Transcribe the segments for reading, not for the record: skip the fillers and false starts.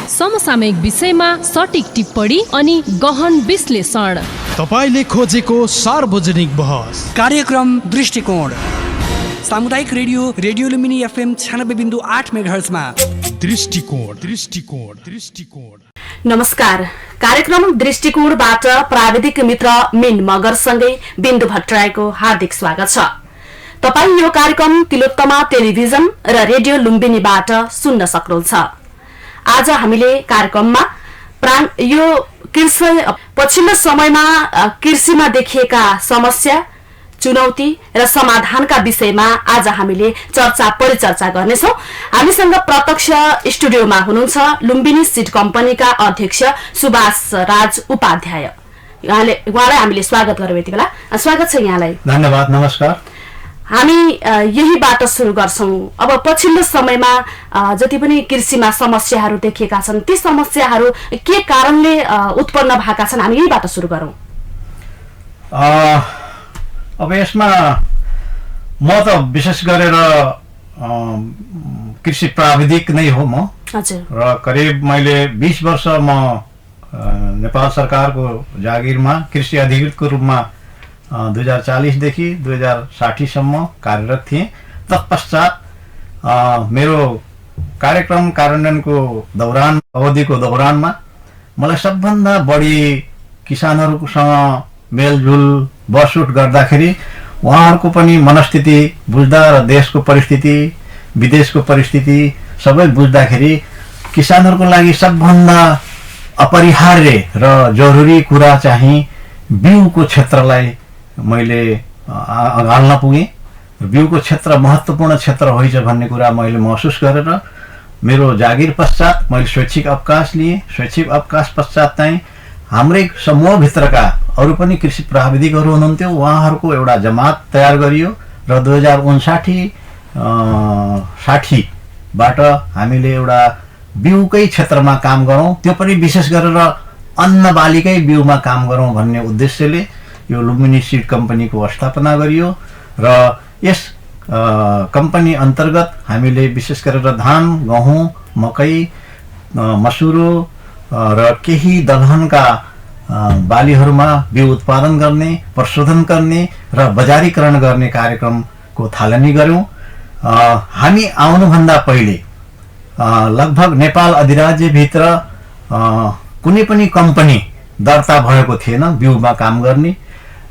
समसामयिक विषयमा सटिक टिप्पणी अनि गहन विश्लेषण। तपाईले खोजेको सार्वजनिक बहस कार्यक्रम दृष्टिकोण सामुदायिक रेडियो लुम्बिनी FM 96.8 मेगाहर्जमा। दृष्टिकोण। नमस्कार, कार्यक्रम दृष्टिकोणबाट प्राविधिक मित्र मिन मगरसँगै बिन्दु भट्टराईको हार्दिक स्वागत छ। तपाईं यो कार्यक्रम तिलोत्तमा टेलिभिजन र रेडियो लुम्बिनीबाट सुन्न सक्नुहुन्छ। आज हामीले कार्यक्रममा यो पछिल्लो समयमा कृषिमा देखिएका समस्या, चुनौती र समाधानका विषयमा आज हामीले परिचर्चा गर्नेछौँ। हामीसँग प्रत्यक्ष स्टुडियोमा हुनुहुन्छ लुम्बिनी सीड कम्पनीका अध्यक्ष सुभाष राज उपाध्याय। उहाँलाई हामीले स्वागत गरौँ। यति बेला स्वागत छ यहाँलाई। धन्यवाद, नमस्कार। हामी यहीबाट सुरु गर्छौं। अब पछिल्लो समयमा जति पनि कृषिमा समस्याहरू देखिएका छन्, ती समस्याहरू के कारणले उत्पन्न भएका छन्, हामी यहीबाट सुरु गरौँ। अब यसमा म त विशेष गरेर कृषि प्राविधिक नै हो म। हजुर। र करिब मैले 20 वर्ष म नेपाल सरकारको जागिरमा कृषि अधिकृतको रूपमा 2040 देखि 2060 सम्म कार्यरत थिएँ। तत्पश्चात मेरो कार्यक्रम कार्यान्वयनको अवधिको दौरानमा मलाई सबभन्दा बढी किसानहरूसँग मेलजुल बसउट गर्दाखेरि उहाँहरूको पनि मनस्थिति बुझ्दा र देशको परिस्थिति, विदेशको परिस्थिति सबै बुझ्दाखेरि किसानहरूको लागि सबभन्दा अपरिहार्य र जरुरी कुरा चाहिँ बिउको क्षेत्रलाई मैले अँगाल्न पुगेँ। बिउको क्षेत्र महत्त्वपूर्ण क्षेत्र होइछ भन्ने कुरा मैले महसुस गरेर मेरो जागिर पश्चात मैले शैक्षिक अवकाश लिएँ। शैक्षिक अवकाश पश्चात चाहिँ हाम्रै समूहभित्रका अरू पनि कृषि प्राविधिकहरू हुनुहुन्थ्यो, उहाँहरूको एउटा जमात तयार गरियो र 2059-60बाट हामीले एउटा बिउकै क्षेत्रमा काम गरौँ, त्यो पनि विशेष गरेर अन्न बालीकै बिउमा काम गरौँ भन्ने उद्देश्यले यो लुम्बिनी सीड कम्पनीको स्थापना गरियो। र यस कम्पनी अन्तर्गत हामीले विशेष गरेर धान, गहुँ, मकै, मसुरो र केही दलहनका बालीहरूमा बिउ उत्पादन गर्ने, प्रशोधन गर्ने र बजारीकरण गर्ने कार्यक्रमको थालनी गर्यौँ। हामी आउनुभन्दा पहिले लगभग नेपाल अधिराज्यभित्र कुनै पनि कम्पनी दर्ता भएको थिएन बिउमा काम गर्ने।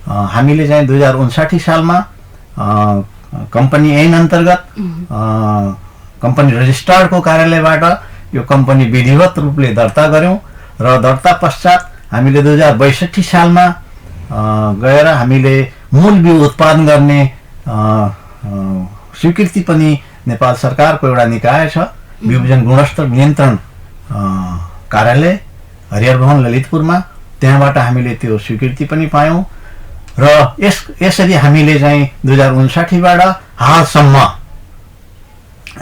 हामीले चाहिँ 2059 सालमा कम्पनी ऐन अन्तर्गत कम्पनी रजिस्ट्रारको कार्यालयबाट यो कम्पनी विधिवत रूपले दर्ता गर्यौं र दर्ता पश्चात हामीले 2062 सालमा गएर हामीले मूल बिउ उत्पादन गर्ने स्वीकृति पनि नेपाल सरकारको एउटा निकाय छ, बिउजन गुणस्तर नियन्त्रण कार्यालय हरिहर भवन ललितपुरमा, त्यहाँबाट हामीले त्यो स्वीकृति पनि पायौं। र यसरी हामीले चाहिँ 2059बाट हालसम्म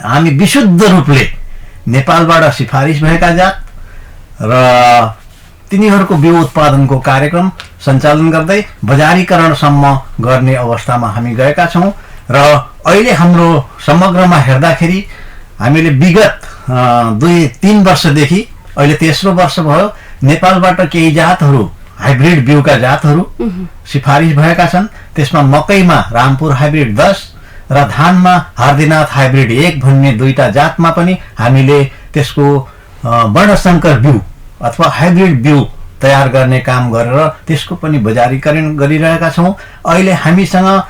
हामी विशुद्ध रूपले नेपालबाट सिफारिस भएका जात र तिनीहरूको बिउ उत्पादनको कार्यक्रम सञ्चालन गर्दै बजारीकरणसम्म गर्ने अवस्थामा हामी गएका छौं। र अहिले हाम्रो समग्रमा हेर्दाखेरि हामीले विगत 2-3 वर्षदेखि अहिले तेस्रो वर्ष भयो, नेपालबाट केही जातहरू हाइब्रिड बिउका जातहरू सिफारिस भएका छन्। त्यसमा मकैमा रामपुर हाइब्रिड 10 र धानमा हार्दिनाथ हाइब्रिड 1 भन्ने दुईटा जातमा पनि हामीले त्यसको वर्णशंकर बिउ अथवा हाइब्रिड बिउ तयार गर्ने काम गरेर त्यसको पनि बजारीकरण गरिरहेका छौं। अहिले हामीसँग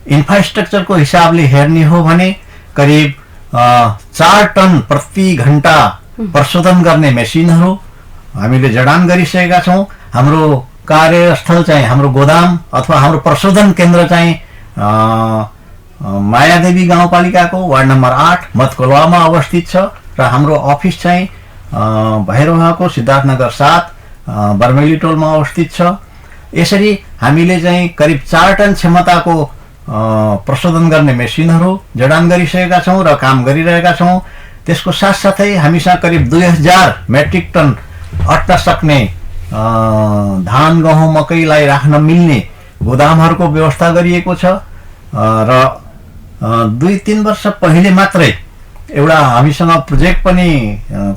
इन्फ्रास्ट्रक्चरको हिसाबले हेर्ने हो भने करिब 4 टन प्रति घण्टा प्रशोधन गर्ने मेसिनहरू हामीले जडान गरिसकेका छौं। हाम्रो कार्यस्थल चाहिँ हाम्रो गोदाम अथवा हाम्रो प्रशोधन केन्द्र चाहिँ मायादेवी गाउँपालिकाको वार्ड नम्बर 8 मतकोलवामा अवस्थित छ र हाम्रो अफिस चाहिँ भैरवहाको सिद्धार्थनगर 7 बर्मेली टोलमा अवस्थित छ। यसरी हामीले चाहिँ करिब 4 टन क्षमताको प्रशोधन गर्ने मेसिनहरू जडान गरिसकेका छौं र काम गरिरहेका छौं। त्यसको साथसाथै हामीसँग करिब 2000 मेट्रिक टन अट्न सक्ने धान, गहुँ, मकैलाई राख्न मिल्ने गोदामहरूको व्यवस्था गरिएको छ र 2-3 वर्ष पहिले मात्रै एउटा हामीसँग प्रोजेक्ट पनि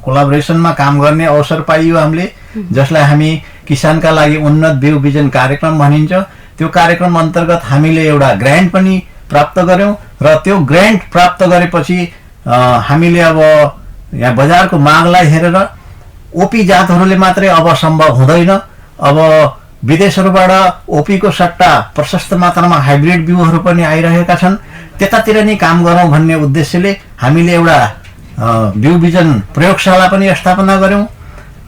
कोलाबोरेसनमा काम गर्ने अवसर पाइयो हामीले, जसलाई हामी किसानका लागि उन्नत बिउ बिजन कार्यक्रम भनिन्छ। त्यो कार्यक्रम अन्तर्गत हामीले एउटा ग्रान्ट पनि प्राप्त गर्यौं र त्यो ग्रान्ट प्राप्त गरेपछि हामीले अब यहाँ बजारको मागलाई हेरेर ओपी जातहरूले मात्रै अब सम्भव हुँदैन। अब विदेशहरूबाट ओपीको सट्टा प्रशस्त मात्रामा हाइब्रिड बिउहरू पनि आइरहेका छन्। त्यतातिर नै काम गरौँ भन्ने उद्देश्यले हामीले एउटा बिउ बिजन प्रयोगशाला पनि स्थापना गर्यौं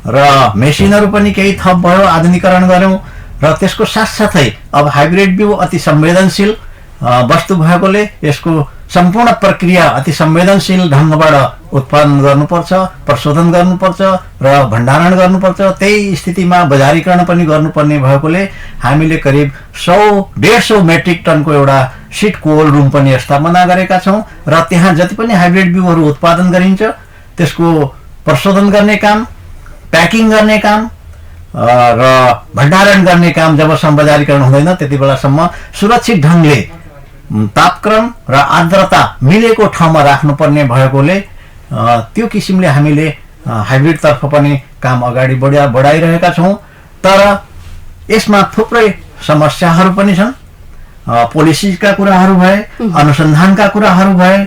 र मेसिनहरू पनि केही थप भयो, आधुनिकीकरण गर्यौं र त्यसको साथसाथै अब हाइब्रिड बिउ अति संवेदनशील वस्तु भएकोले यसको सम्पूर्ण प्रक्रिया अति संवेदनशील ढङ्गबाट उत्पादन गर्नुपर्छ, प्रशोधन गर्नुपर्छ र भण्डारण गर्नुपर्छ। त्यही स्थितिमा बजारीकरण पनि गर्नुपर्ने भएकोले हामीले करिब 100-150 मेट्रिक टनको एउटा सीड कोल्ड रुम पनि स्थापना गरेका छौं र त्यहाँ जति पनि हाइब्रिड बिउहरू उत्पादन गरिन्छ त्यसको प्रशोधन गर्ने काम, प्याकिङ गर्ने काम र भण्डारण गर्ने काम जबसम्म बजारीकरण हुँदैन त्यति बेलासम्म सुरक्षित ढङ्गले तापक्रम र आर्द्रता मिलेको ठाउँमा राख्नुपर्ने भएकोले त्यो किसिमले हामीले हाइब्रिड तर्फ पनि काम अगाडि बढाइरहेका छौं। तर यसमा थुप्रै समस्याहरू पनि छन्। पोलिसीका कुराहरू भए, अनुसन्धानका कुराहरू भए,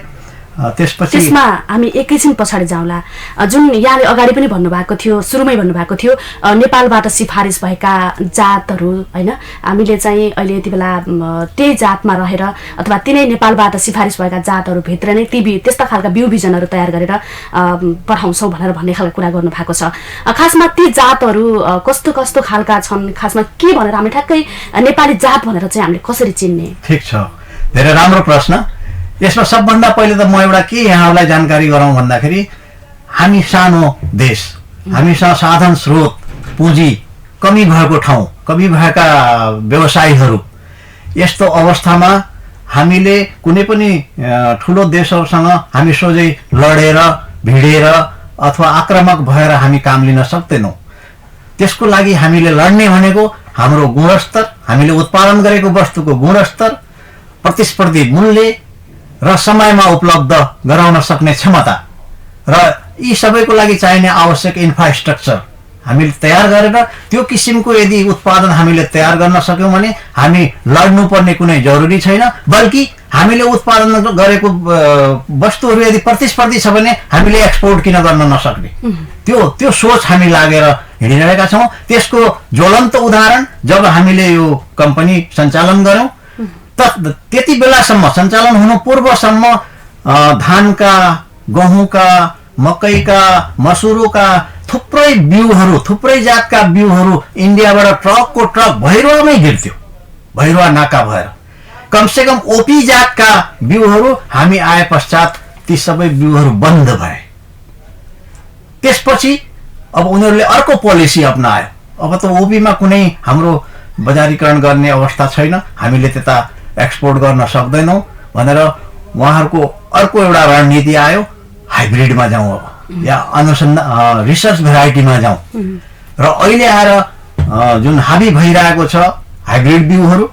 त्यसमा हामी एकैछिन पछाडि जाउँला। जुन यहाँले अगाडि पनि भन्नुभएको थियो, सुरुमै भन्नुभएको थियो नेपालबाट सिफारिस भएका जातहरू हैन, हामीले चाहिँ अहिले यति बेला त्यही जातमा रहेर अथवा तिनै नेपालबाट सिफारिस भएका जातहरू भित्र नै त्यस्ता खालका बिउ बिजनहरू तयार गरेर पठाउँछौँ भनेर भन्ने खालको कुरा गर्नु भएको छ। खासमा ती जातहरू कस्तो कस्तो खालका छन्, खासमा के भनेर हामी ठ्याक्कै नेपाली जात भनेर चाहिँ हामीले कसरी चिन्ने? ठिक छ, धेरै राम्रो प्रश्न। यसमा सबभन्दा पहिले त म एउटा के यहाँहरूलाई जानकारी गराउँ भन्दाखेरि हामी सानो देश, हामीसँग साधन स्रोत पुँजी कमी भएको ठाउँ, कमी भएका व्यवसायीहरू, यस्तो अवस्थामा हामीले कुनै पनि ठुलो देशहरूसँग हामी सोझै लडेर भिडेर अथवा आक्रामक भएर हामी काम लिन सक्दैनौँ। त्यसको लागि हामीले लड्ने भनेको हाम्रो गुणस्तर, हामीले उत्पादन गरेको वस्तुको गुणस्तर, प्रतिस्पर्धी मूल्य र समयमा उपलब्ध गराउन सक्ने क्षमता र यी सबैको लागि चाहिने आवश्यक इन्फ्रास्ट्रक्चर हामीले तयार गरेर त्यो किसिमको यदि उत्पादन हामीले तयार गर्न सक्यौं भने हामी लड्नुपर्ने कुनै जरुरी छैन। बल्कि हामीले उत्पादन गरेको वस्तुहरू यदि प्रतिस्पर्धी छ भने हामीले एक्सपोर्ट किन गर्न नसक्ने, त्यो सोच हामी लागेर हिँडिरहेका छौं। त्यसको ज्वलन्त उदाहरण जब हामीले यो कम्पनी सञ्चालन गर्यौं त्यति बेलासम्म, सञ्चालन हुनु पूर्वसम्म धानका, गहुँका, मकैका, मसुरोका थुप्रै बिउहरू, थुप्रै जातका बिउहरू इन्डियाबाट ट्रकको ट्रक भैरवामै गिर्थ्यो, भैरवा नाका भएर। कमसेकम ओपी जातका बिउहरू हामी आए पश्चात ती सबै बिउहरू बन्द भए। त्यसपछि अब उनीहरूले अर्को पोलिसी अपनायो। अब त ओपीमा कुनै हाम्रो बजारीकरण गर्ने अवस्था छैन, हामीले त्यता एक्सपोर्ट गर्न सक्दैनौँ भनेर उहाँहरूको अर्को एउटा रणनीति आयो, हाइब्रिडमा जाउँ अब, या अनुसन्धान रिसर्च भेराइटीमा जाउँ। र अहिले आएर जुन हाबी भइरहेको छ हाइब्रिड बिउहरू,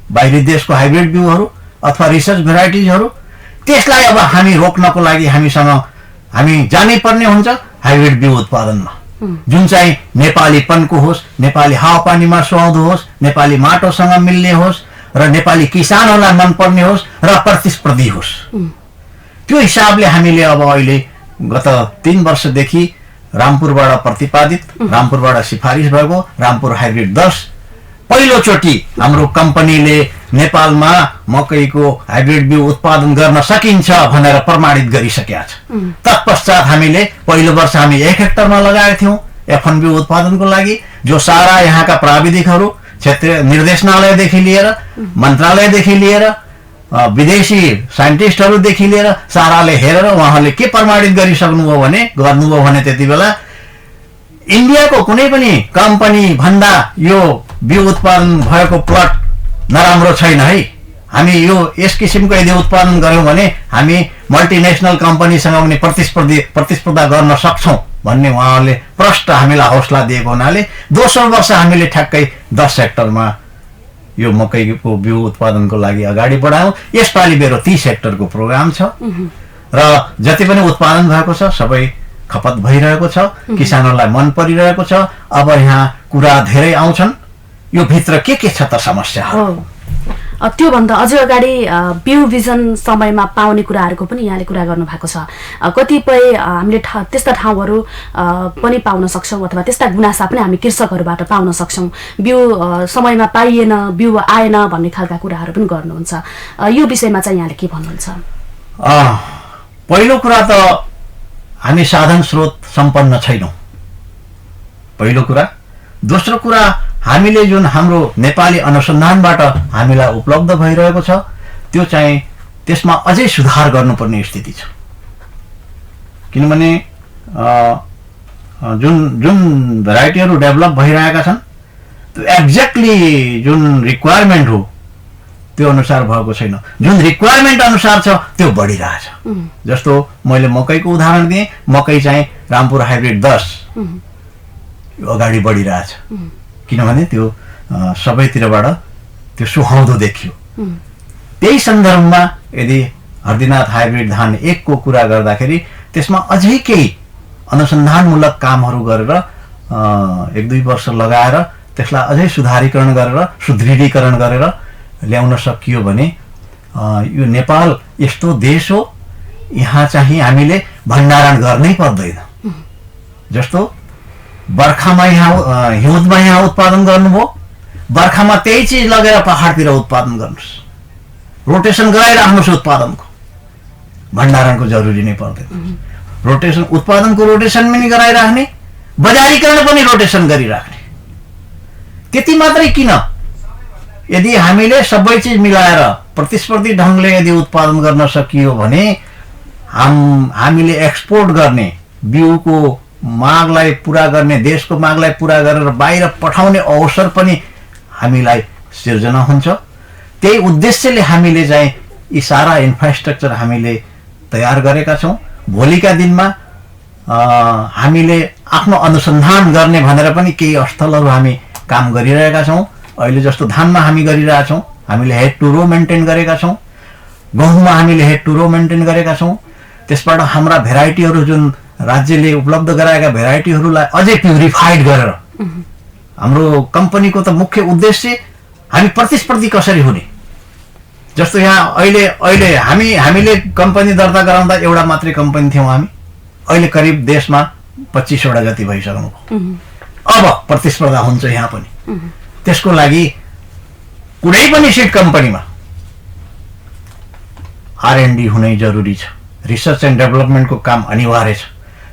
बाहिरी देशको हाइब्रिड बिउहरू अथवा रिसर्च भेराइटिजहरू, त्यसलाई अब हामी रोक्नको लागि हामी जानै पर्ने हुन्छ हाइब्रिड बिउ उत्पादनमा, जुन चाहिँ नेपालीपनको होस्, नेपाली हावापानीमा सुहाउँदो होस्, नेपाली माटोसँग मिल्ने होस् र नेपाली किसानहरूलाई मनपर्ने होस् र प्रतिस्पर्धी होस्। त्यो हिसाबले हामीले अब अहिले गत 3 वर्षदेखि रामपुरबाट प्रतिपादित, रामपुरबाट सिफारिस भएको रामपुर हाइब्रिड 10 पहिलोचोटि हाम्रो कम्पनीले नेपालमा मकैको हाइब्रिड बिउ उत्पादन गर्न सकिन्छ भनेर प्रमाणित गरिसकेका छ। तत्पश्चात हामीले पहिलो वर्ष हामी 1 हेक्टरमा लगाएका थियौँ एफएन बिउ उत्पादनको लागि, जो सारा यहाँका प्राविधिकहरू, क्षेत्रीय निर्देशनालयदेखि लिएर, मन्त्रालयदेखि लिएर, विदेशी साइन्टिस्टहरूदेखि लिएर साराले हेरेर उहाँहरूले के प्रमाणित गर्नुभयो भने त्यति बेला इन्डियाको कुनै पनि कम्पनी भन्दा यो बिउ उत्पादन भएको प्लट नराम्रो छैन है, हामी यस किसिमको यदि उत्पादन गर्यौं भने हामी मल्टिनेसनल कम्पनीसँग पनि प्रतिस्पर्धा गर्न सक्छौं भन्ने उहाँहरूले प्रष्ट हामीलाई हौसला दिएको हुनाले दोस्रो वर्ष हामीले ठ्याक्कै 10 हेक्टरमा यो मकैको बिउ उत्पादनको लागि अगाडि बढायौं। यसपालि मेरो 30 हेक्टरको प्रोग्राम छ र जति पनि उत्पादन भएको छ सबै खपत भइरहेको छ, किसानहरूलाई मन परिरहेको छ। अब यहाँ कुरा धेरै आउँछन्, यो भित्र के छ त समस्या? त्योभन्दा अझ अगाडि बिउ बिजन समयमा पाउने कुराहरूको पनि यहाँले कुरा गर्नु भएको छ। कतिपय हामीले त्यस्ता ठाउँहरू पनि पाउन सक्छौँ अथवा त्यस्ता गुनासा पनि हामी कृषकहरूबाट पाउन सक्छौँ, बिउ समयमा पाइएन, बिउ आएन भन्ने खालका कुराहरू पनि गर्नुहुन्छ। यो विषयमा चाहिँ यहाँले के भन्नुहुन्छ? पहिलो कुरा त हामी साधन स्रोत सम्पन्न छैनौँ, पहिलो कुरा। दोस्रो कुरा, हामीले जुन हाम्रो नेपाली अनुसन्धानबाट हामीलाई उपलब्ध भइरहेको छ त्यो चाहिँ त्यसमा अझै सुधार गर्नुपर्ने स्थिति छ। किनभने जुन जुन भेराइटीहरू डेभलप भइरहेका छन् त्यो एक्ज्याक्टली जुन रिक्वायरमेन्ट हो त्यो अनुसार भएको छैन। जुन रिक्वायरमेन्ट अनुसार छ त्यो बढिरहेछ। जस्तो मैले मकैको उदाहरण दिएँ, मकै चाहिँ रामपुर हाइब्रिड 10 अगाडि बढिरहेछ, किनभने त्यो सबैतिरबाट त्यो सुहाउँदो देखियो। त्यही सन्दर्भमा यदि हर्दीनाथ हाइब्रिड धान 1 को कुरा गर्दाखेरि त्यसमा अझै केही अनुसन्धानमूलक कामहरू गरेर 1-2 वर्ष लगाएर त्यसलाई अझै सुधारीकरण गरेर सुदृढीकरण गरेर ल्याउन सकियो भने यो नेपाल यस्तो देश हो यहाँ चाहिँ हामीले भण्डारण गर्नै पर्दैन। जस्तो बर्खामा यहाँ हिउँदमा यहाँ उत्पादन गर्नुभयो, बर्खामा त्यही चिज लगेर पहाडतिर उत्पादन गर्नुहोस्, रोटेसन गराइराख्नुहोस् उत्पादनको, भण्डारणको जरुरी नै पर्दैन। रोटेसन उत्पादनको रोटेसन पनि गराइराख्ने, बजारीकरण पनि रोटेसन गरिराख्ने। त्यति मात्रै किन, यदि हामीले सबै चिज मिलाएर प्रतिस्पर्धी ढङ्गले यदि उत्पादन गर्न सकियो भने हामीले एक्सपोर्ट गर्ने, बिउको मागलाई पूरा गर्ने, देशको मागलाई पूरा गरेर बाहिर पठाउने अवसर पनि हामीलाई सिर्जना हुन्छ। त्यही उद्देश्यले हामीले चाहिँ यी सारा इन्फ्रास्ट्रक्चर हामीले तयार गरेका छौँ। भोलिका दिनमा हामीले आफ्नो अनुसन्धान गर्ने भनेर पनि केही स्थलहरू हामी काम गरिरहेका छौँ। अहिले जस्तो धानमा हामी गरिरहेछौँ, हामीले हेड टु रो मेन्टेन गरेका छौँ, गहुँमा हामीले हेड टु रो मेन्टेन गरेका छौँ। त्यसबाट हाम्रा भेराइटीहरू जुन राज्यले उपलब्ध गराएका भेराइटीहरूलाई अझै प्युरिफाइड गरेर, हाम्रो कम्पनीको त मुख्य उद्देश्य हामी प्रतिस्पर्धी कसरी हुने। जस्तो यहाँ अहिले हामीले कम्पनी दर्ता गराउँदा एउटा मात्रै कम्पनी थियौँ हामी, अहिले करिब देशमा 25 वटा जति भइसक्नु भयो। अब प्रतिस्पर्धा हुन्छ यहाँ पनि। त्यसको लागि कुनै पनि सिड कम्पनीमा R&D हुनै जरुरी छ। रिसर्च एन्ड डेभलपमेन्टको काम अनिवार्य छ।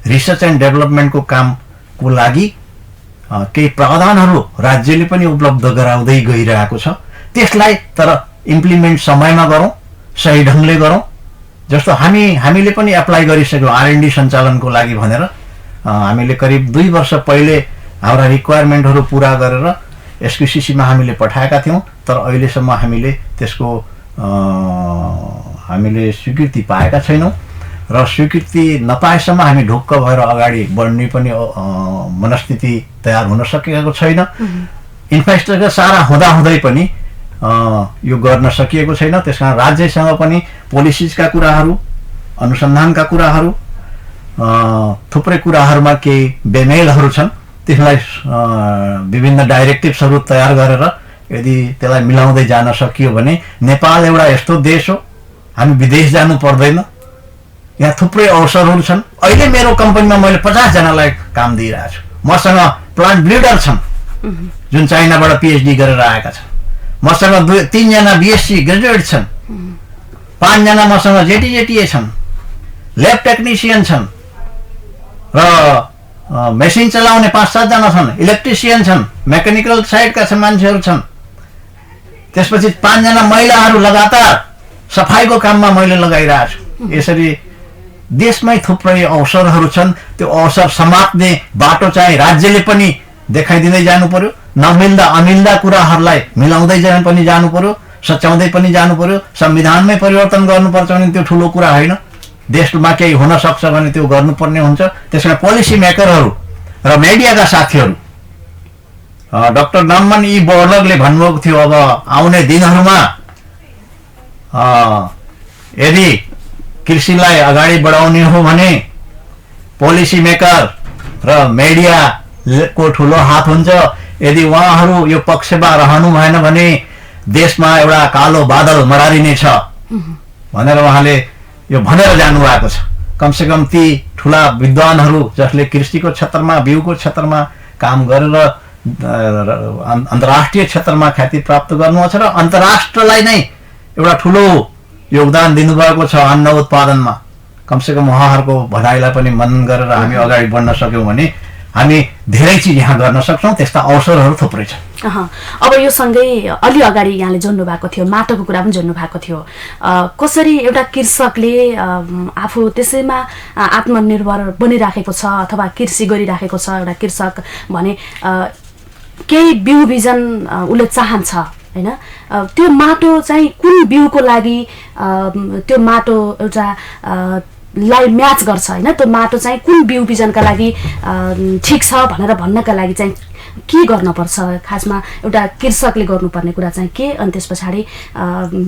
रिसर्च एन्ड डेभलपमेन्टको कामको लागि केही प्रावधानहरू राज्यले पनि उपलब्ध गराउँदै गइरहेको छ। त्यसलाई तर इम्प्लिमेन्ट समयमा गरौँ, सही ढङ्गले गरौँ। जस्तो हामीले पनि एप्लाई गरिसक्यौँ R&D सञ्चालनको लागि भनेर। हामीले करिब 2 वर्ष पहिले हाम्रा रिक्वायरमेन्टहरू पुरा गरेर SQCC मा हामीले पठाएका थियौँ, तर अहिलेसम्म हामीले त्यसको हामीले स्वीकृति पाएका छैनौँ र स्वीकृति नपाएसम्म हामी ढुक्क भएर अगाडि बढ्ने पनि मनस्थिति तयार हुन सकेको छैन। इन्फ्रास्ट्रक्चर सारा हुँदाहुँदै पनि यो गर्न सकिएको छैन। त्यसकारण राज्यसँग पनि पोलिसिजका कुराहरू, अनुसन्धानका कुराहरू, थुप्रै कुराहरूमा केही बेमेलहरू छन्। त्यसलाई विभिन्न डाइरेक्टिभ्सहरू तयार गरेर यदि त्यसलाई मिलाउँदै जान सकियो भने नेपाल एउटा यस्तो देश हो, हामी विदेश जानु पर्दैन। यहाँ थुप्रै अवसरहरू छन्। अहिले मेरो कम्पनीमा मैले 50 जनालाई काम दिइरहेको छु। मसँग प्लान्ट ब्रिडर छन् जुन चाइनाबाट PhD गरेर आएका छन्। मसँग 3 जना BSc ग्रेजुएट छन्, 5 जना मसँग JTA छन्, ल्याब टेक्निसियन छन् र मेसिन चलाउने 5-7 जना छन्, इलेक्ट्रिसियन छन्, मेकानिकल साइडका मान्छेहरू छन्। त्यसपछि 5 जना महिलाहरू लगातार सफाइको काममा मैले लगाइरहेको छु। यसरी देशमै थुप्रै अवसरहरू छन्। त्यो अवसर समात्ने बाटो चाहिँ राज्यले पनि देखाइदिँदै जानु पर्यो। नमिल्दा अमिल्दा कुराहरूलाई मिलाउँदै पनि जानु पर्यो, सच्याउँदै पनि जानु पर्यो। संविधानमै परिवर्तन गर्नुपर्छ भने त्यो ठुलो कुरा होइन। देशमा केही हुन सक्छ भने त्यो गर्नुपर्ने हुन्छ। त्यसमा पोलिसी मेकरहरू र मिडियाका साथीहरू, डाक्टर नम्मन ई बोर्लगले भन्नुभएको थियो अब आउने दिनहरूमा यदि कृषिलाई अगाडि बढाउने हो भने पोलिसी मेकर र मिडियाको ठुलो हात हुन्छ। यदि उहाँहरू यो पक्षमा रहनु भएन भने देशमा एउटा कालो बादल मरारिने छ भनेर उहाँले यो भनेर जानुभएको छ। कमसेकम ती ठुला विद्वानहरू जसले कृषिको क्षेत्रमा बिउको क्षेत्रमा काम गरेर अन्तर्राष्ट्रिय क्षेत्रमा ख्याति प्राप्त गर्नुहुन्छ र अन्तर्राष्ट्रलाई नै एउटा ठुलो योगदान दिनुभएको छ अन्न उत्पादनमा। कमसेकम उहाँहरूको भनाइलाई पनि मनन गरेर हामी अगाडि बढ्न सक्यौँ भने हामी धेरै चिज यहाँ गर्न सक्छौँ। त्यस्ता अवसरहरू थुप्रै छन्। अब यो सँगै अलि अगाडि यहाँले जोड्नु भएको थियो, माटोको कुरा पनि जोड्नु भएको थियो। कसरी एउटा कृषकले आफू त्यसैमा आत्मनिर्भर बनिराखेको छ अथवा कृषि गरिराखेको छ, एउटा कृषक भने केही बिउ बिजन उसले चाहन्छ होइन, त्यो माटो चाहिँ कुन बिउको लागि त्यो माटो एउटा लाई म्याच गर्छ होइन, त्यो माटो चाहिँ कुन बिउ बिजनका लागि ठिक छ भनेर भन्नका लागि चाहिँ के गर्नुपर्छ? खासमा एउटा कृषकले गर्नुपर्ने कुरा चाहिँ के, अनि त्यस पछाडि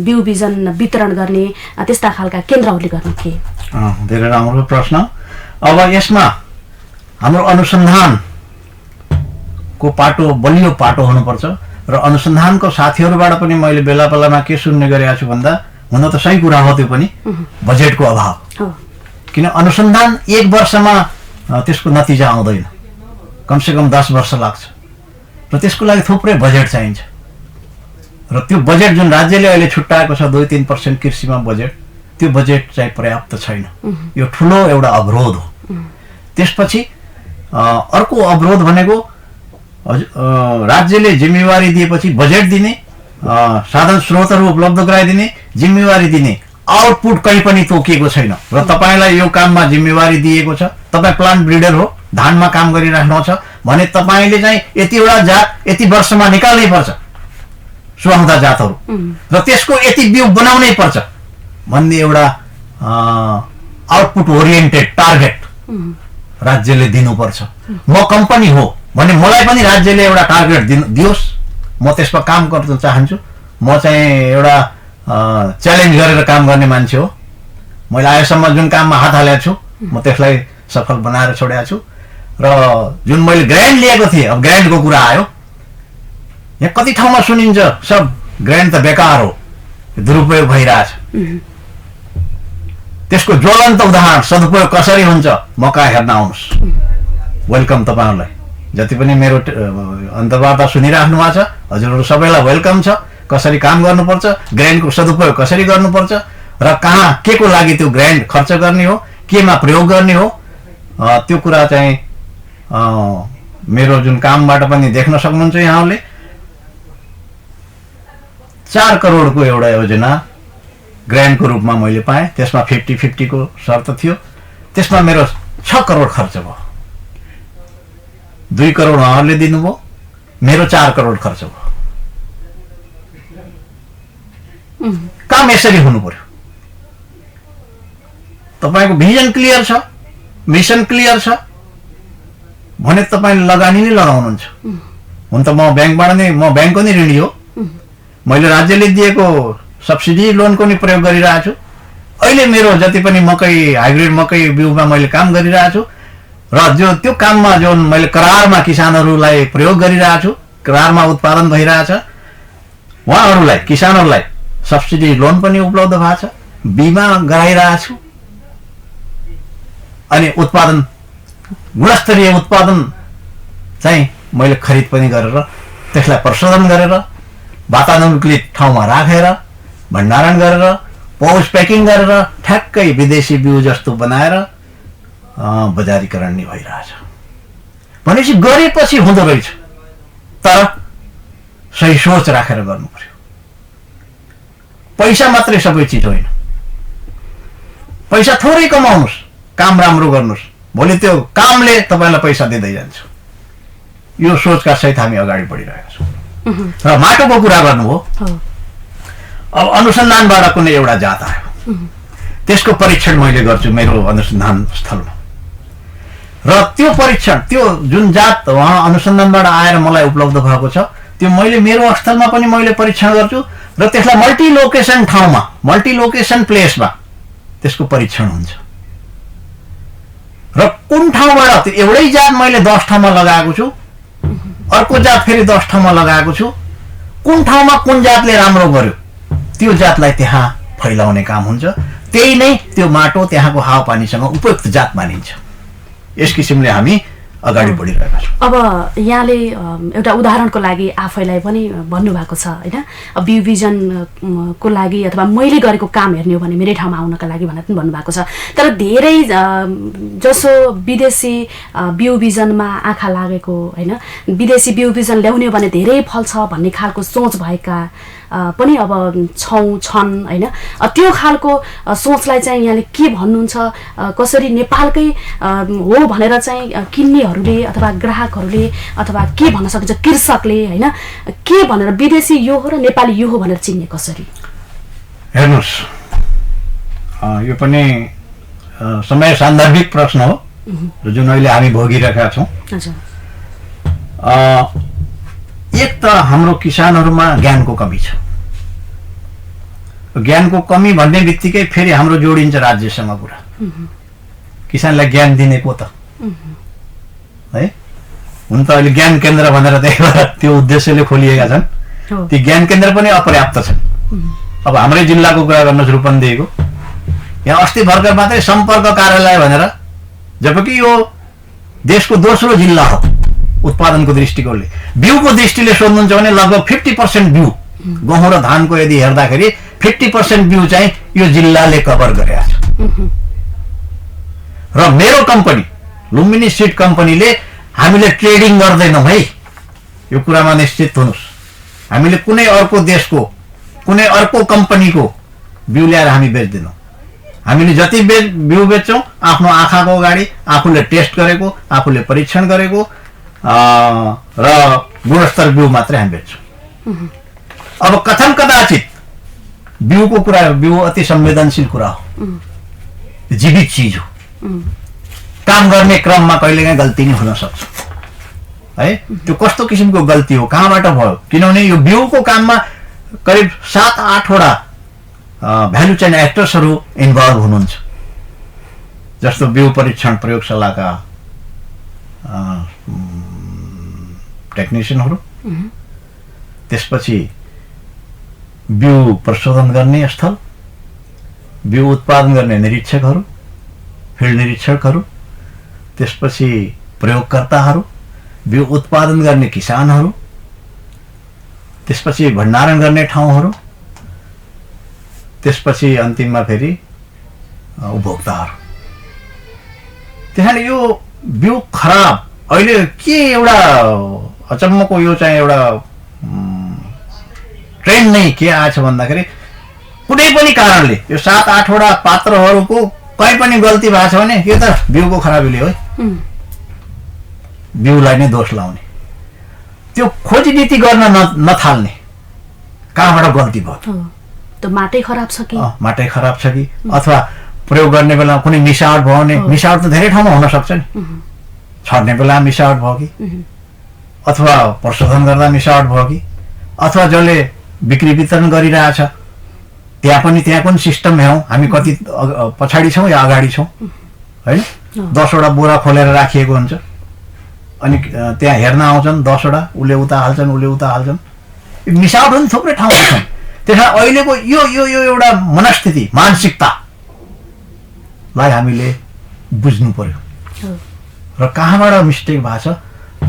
बिउ बिजन वितरण गर्ने त्यस्ता खालका केन्द्रहरूले गर्ने के? धेरै राम्रो प्रश्न। अब यसमा हाम्रो अनुसन्धानको पाटो बलियो पाटो हुनुपर्छ र अनुसन्धानको साथीहरूबाट पनि मैले बेला बेलामा के सुन्ने गरेको छु भन्दा, हुन त सही कुरा हो त्यो पनि, बजेटको अभाव। किन अनुसन्धान एक वर्षमा त्यसको नतिजा आउँदैन, कमसेकम 10 वर्ष लाग्छ र त्यसको लागि थुप्रै बजेट चाहिन्छ। र त्यो बजेट जुन राज्यले अहिले छुट्याएको छ 2-3% कृषिमा बजेट, त्यो बजेट चाहिँ पर्याप्त छैन। यो ठुलो एउटा अवरोध हो। त्यसपछि अर्को अवरोध भनेको राज्यले जिम्मेवारी दिएपछि बजेट दिने, साधन स्रोतहरू उपलब्ध गराइदिने, जिम्मेवारी दिने, आउटपुट कहीँ पनि तोकिएको छैन। र तपाईँलाई यो काममा जिम्मेवारी दिएको छ, तपाईँ प्लान्ट ब्रिडर हो, धानमा काम गरिराख्नु छ भने तपाईँले चाहिँ यतिवटा जात यति वर्षमा निकाल्नै पर्छ, सुहाउँदा जातहरू, र त्यसको यति बिउ बनाउनै पर्छ भन्ने एउटा आउटपुट ओरिएन्टेड टार्गेट राज्यले दिनुपर्छ। म कम्पनी हो भने मलाई पनि राज्यले एउटा टार्गेट दियोस्, म त्यसमा काम गर्न चाहन्छु। म चाहिँ एउटा च्यालेन्ज गरेर काम गर्ने मान्छे हो, मैले आएसम्म जुन काममा हात हालेको छु म त्यसलाई सफल बनाएर छोडेको छु। र जुन मैले ग्रान्ट लिएको थिएँ, अब ग्रान्टको कुरा आयो, यहाँ कति ठाउँमा सुनिन्छ सब ग्रान्ट त बेकार हो, दुरुपयोग भइरहेछ। त्यसको ज्वलन्त उदाहरण सदुपयोग कसरी हुन्छ मौका हेर्न आउनुहोस्। वेलकम तपाईँहरूलाई, जति पनि मेरो अन्तर्वार्ता सुनिराख्नु भएको छ हजुरहरू सबैलाई वेलकम छ। कसरी काम गर्नुपर्छ, ग्रान्टको सदुपयोग कसरी गर्नुपर्छ र कहाँ के को लागि त्यो ग्रान्ट खर्च गर्ने हो, केमा प्रयोग गर्ने हो, त्यो कुरा चाहिँ मेरो जुन कामबाट पनि देख्न सक्नुहुन्छ यहाँले। 4 करोडको एउटा योजना ग्रान्टको रूपमा मैले पाएँ, त्यसमा 50-50 को शर्त थियो। त्यसमा मेरो 6 करोड खर्च भयो, 2 करोड उहाँहरूले दिनुभयो, मेरो 4 करोड खर्च भयो। काम यसरी हुनु पर्यो। तपाईँको भिजन क्लियर छ, मिसन क्लियर छ भने तपाईँले लगानी नै लगाउनुहुन्छ। हुन त म ब्याङ्कबाट नै, म ब्याङ्कको नै ऋणी हो, मैले राज्यले दिएको सब्सिडी लोनको नि प्रयोग गरिरहेको छु। अहिले मेरो जति पनि मकै, हाइब्रिड मकै बिउमा मैले काम गरिरहेको छु र त्यो काममा जुन मैले करारमा किसानहरूलाई प्रयोग गरिरहेको छु, करारमा उत्पादन भइरहेछ, उहाँहरूलाई किसानहरूलाई सब्सिडी लोन पनि उपलब्ध भएको छ, बिमा गराइरहेको छु। अनि उत्पादन, गुणस्तरीय उत्पादन चाहिँ मैले खरिद पनि गरेर त्यसलाई प्रशोधन गरेर वातानुकूलित ठाउँमा राखेर भण्डारण गरेर पाउच प्याकिङ गरेर ठ्याक्कै विदेशी बिउ जस्तो बनाएर बजारीकरण नै भइरहेछ। भनेपछि गरेपछि हुँदो रहेछ, तर सही सोच राखेर गर्नु पर्यो। पैसा मात्रै सबै चिज होइन। पैसा थोरै कमाउनुहोस्, काम राम्रो गर्नुहोस्, भोलि त्यो कामले तपाईँलाई पैसा दिँदै जान्छ। यो सोचका सहित हामी अगाडि बढिरहेका छौँ। र माटोको कुरा गर्नुभयो, अब अनुसन्धानबाट कुनै एउटा जात आयो, त्यसको परीक्षण मैले गर्छु मेरो अनुसन्धान स्थलमा। र त्यो परीक्षण, त्यो जुन जात उहाँ अनुसन्धानबाट आएर मलाई उपलब्ध भएको छ, त्यो मैले मेरो स्थलमा पनि मैले परीक्षण गर्छु र त्यसलाई मल्टी लोकेसन ठाउँमा, मल्टी लोकेसन प्लेसमा त्यसको परीक्षण हुन्छ र कुन ठाउँबाट एउटै जात मैले 10 ठाउँमा लगाएको छु, अर्को जात फेरि 10 ठाउँमा लगाएको छु, कुन ठाउँमा कुन जातले राम्रो गर्यो त्यो जातलाई त्यहाँ फैलाउने काम हुन्छ। त्यही नै त्यो माटो त्यहाँको हावापानीसँग उपयुक्त जात मानिन्छ। यस किसिमले हामी अगाडि बढिरहेका छौँ। अब यहाँले एउटा उदाहरणको लागि आफैलाई पनि भन्नुभएको छ होइन, बिउ बिजनको लागि अथवा मैले गरेको काम हेर्ने हो भने मेरै ठाउँमा आउनका लागि भनेर पनि भन्नुभएको छ। तर धेरै जसो विदेशी बिउ बिजनमा आँखा लागेको होइन, विदेशी बिउ बिजन ल्याउने हो भने धेरै फल्छ भन्ने खालको सोच भएका पनि अब छन् होइन। त्यो खालको सोचलाई चाहिँ यहाँले के भन्नुहुन्छ? कसरी नेपालकै हो भनेर चाहिँ किन्नेहरूले अथवा ग्राहकहरूले अथवा के भन्न सकिन्छ कृषकले होइन, के भनेर विदेशी यो हो र नेपाली यो हो भनेर चिन्ने कसरी? हेर्नुहोस्, यो पनि समय सान्दर्भिक प्रश्न हो जुन अहिले हामी भोगिरहेका छौँ। एक त हाम्रो किसानहरूमा ज्ञानको कमी छ। ज्ञानको कमी भन्ने बित्तिकै फेरि हाम्रो जोडिन्छ राज्यसँग कुरा। किसानलाई ज्ञान दिने को त है? हुन त अहिले ज्ञान केन्द्र भनेर त्यो उद्देश्यले खोलिएका छन्। ती ज्ञान केन्द्र पनि अपर्याप्त छन्। अब हाम्रै जिल्लाको कुरा गर्नुहोस्, रूपन्देहीको यहाँ अस्ति भर्खर मात्रै सम्पर्क कार्यालय भनेर, जबकि यो देशको दोस्रो जिल्ला हो उत्पादनको दृष्टिकोणले, बिउको दृष्टिले सोध्नुहुन्छ भने लगभग 50% बिउ गहुँ र धानको यदि हेर्दाखेरि 50% बिउ चाहिँ यो जिल्लाले कभर गरेको छ। र मेरो कम्पनी लुम्बिनी सीड कम्पनीले हामीले ट्रेडिङ गर्दैनौँ है, यो कुरामा निश्चित हुनुहोस्। हामीले कुनै अर्को देशको कुनै अर्को कम्पनीको बिउ ल्याएर हामी बेच्दैनौँ। हामीले जति बिउ बेच्छौँ आफ्नो आँखाको अगाडि आफूले टेस्ट गरेको, आफूले परीक्षण गरेको र गुणस्तर बिउ मात्रै हामी बेच्छौँ। अब कथन कदाचित बिउको कुरा, बिउ अति संवेदनशील कुरा हो, जीवित चिज हो। काम गर्ने क्रममा कहिलेकाहीँ गल्ती नै हुन सक्छ है। त्यो कस्तो किसिमको गल्ती हो, कहाँबाट भयो? किनभने यो बिउको काममा करिब 7-8 वटा भ्यालु चेन एक्टर्सहरू इन्भल्भ हुनुहुन्छ, जस्तो बिउ परीक्षण प्रयोगशालाका टेक्निसियनहरू, त्यसपछि बिउ प्रशोधन गर्ने स्थल, बिउ उत्पादन गर्ने निरीक्षकहरू, फिल्ड निरीक्षकहरू, त्यसपछि प्रयोगकर्ताहरू, बिउ उत्पादन गर्ने किसानहरू, त्यसपछि भण्डारण गर्ने ठाउँहरू, त्यसपछि अन्तिममा फेरि उपभोक्ताहरू। त्यसैले यो बिउ खराब अहिले के एउटा अचम्मको यो चाहिँ एउटा ट्रेन्ड नै के आएछ भन्दाखेरि कुनै पनि कारणले यो 7-8 वटा पात्रहरूको कहीँ पनि गल्ती भएको छ भने यो त बिउको खराबीले हो, बिउलाई नै दोष लाउने, त्यो खोजी नीति गर्न नथाल्ने, कहाँबाट गल्ती भयो? त्यो माटै खराब छ कि अथवा प्रयोग गर्ने बेला कुनै मिसावट भयो भने, मिसावट त धेरै ठाउँमा हुन सक्छ नि, छर्ने बेला मिसावट भयो कि, अथवा प्रशोधन गर्दा मिसावट भयो कि, अथवा जसले बिक्री वितरण गरिरहेछ त्यहाँ कुन सिस्टम हेरौँ, हामी कति पछाडि छौँ या अगाडि छौँ होइन? 10 वटा बोरा खोलेर राखिएको हुन्छ, अनि त्यहाँ हेर्न आउँछन् 10 वटा, उसले उता हाल्छन्, मिसावट पनि थुप्रै ठाउँमा छन्। त्यसमा अहिलेको यो यो यो एउटा मनस्थिति, मानसिकतालाई हामीले बुझ्नु पर्यो र कहाँबाट मिस्टेक भएको छ,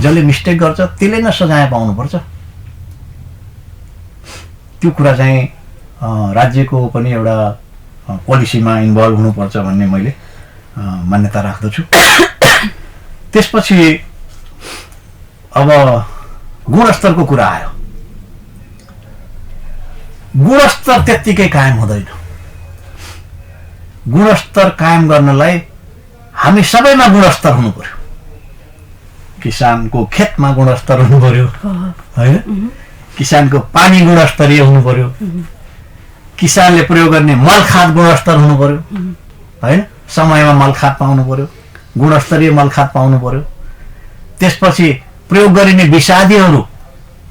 जसले मिस्टेक गर्छ त्यसले नै सजाय पाउनुपर्छ। त्यो कुरा चाहिँ राज्यको पनि एउटा पोलिसीमा इन्भल्भ हुनुपर्छ भन्ने मैले मान्यता राख्दछु। त्यसपछि अब गुणस्तरको कुरा आयो। गुणस्तर त्यत्तिकै कायम हुँदैन। गुणस्तर कायम गर्नलाई हामी सबैमा गुणस्तर हुनु पर्यो। किसानको खेतमा गुणस्तर हुनु पर्यो हैन, किसानको पानी गुणस्तरीय हुनु पर्यो, किसानले प्रयोग गर्ने मलखाद गुणस्तर हुनु पर्यो हैन, समयमा मलखाद पाउनु पर्यो, गुणस्तरीय मलखाद पाउनु पर्यो। त्यसपछि प्रयोग गरिने विषादीहरू